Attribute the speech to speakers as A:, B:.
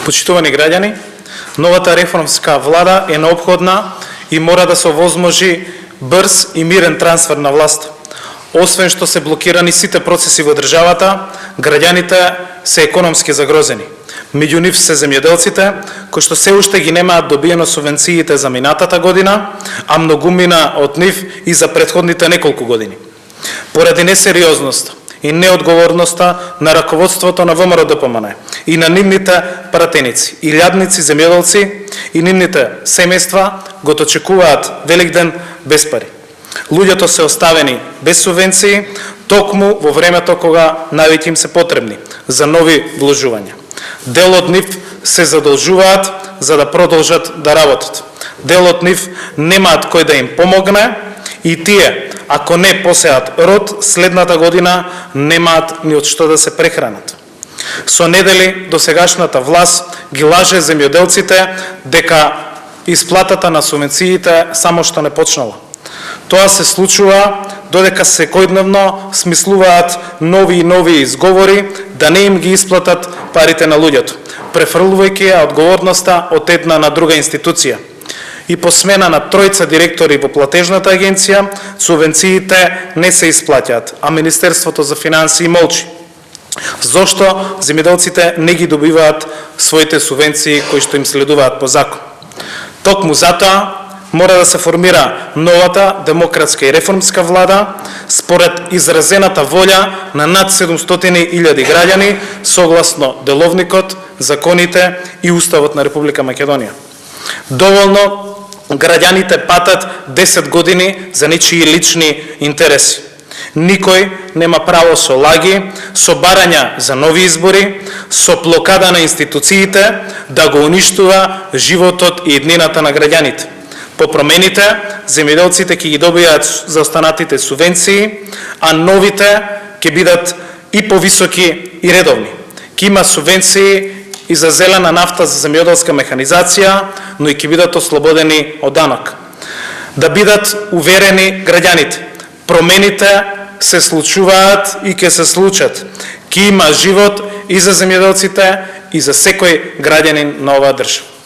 A: Почитувани граѓани, новата реформска влада е неопходна и мора да се овозможи брз и мирен трансфер на власт. Освен што се блокирани сите процеси во државата, граѓаните се економски загрозени. Меѓу нив се земјоделците, кои што се уште ги немаат добиено субвенциите за минатата година, а многумина од нив и за претходните неколку години. Поради несериозност и неодговорноста на раководството на ВМРО-ДПМН и на нивните пратеници, илјадници земјоделци и нивните семејства го дочекуваат Великден без пари. Луѓето се оставени без субвенции, токму во времето кога највеќе им се потребни за нови вложувања. Дел од нив се задолжуваат за да продолжат да работат. Дел од нив немаат кој да им помогне и тие, ако не посеат род, следната година немаат ни од што да се прехранат. Со недели досегашната власт ги лаже земјоделците дека исплатата на субвенциите само што не почнала. Тоа се случува додека секојдневно смислуваат нови и нови изговори да не им ги исплатат парите на луѓето, префрлувајќи ја одговорноста од една на друга институција. И по смена на тројца директори во платежната агенција, субвенциите не се исплаќаат, а Министерството за финансии молчи. Зошто земјоделците не ги добиваат своите субвенции кои што им следуваат по закон? Токму затоа мора да се формира новата демократска и реформска влада според изразената волја на над 700.000 граѓани согласно деловникот, законите и Уставот на Република Македонија. Доволно граѓаните патат 10 години за нечии лични интереси. Никој нема право со лаги, со барања за нови избори, со блокада на институциите да го уништува животот и иднината на граѓаните. По промените, земјоделците ќе ги добијат заостанатите субвенции, а новите ќе бидат и повисоки и редовни. Ќе има субвенции и за зелена нафта за земјоделска механизација, но и ќе бидат ослободени од данок. Да бидат уверени граѓаните, промените се случуваат и ќе се случат. Ќе има живот и за земјоделците и за секој граѓанин на оваа држава.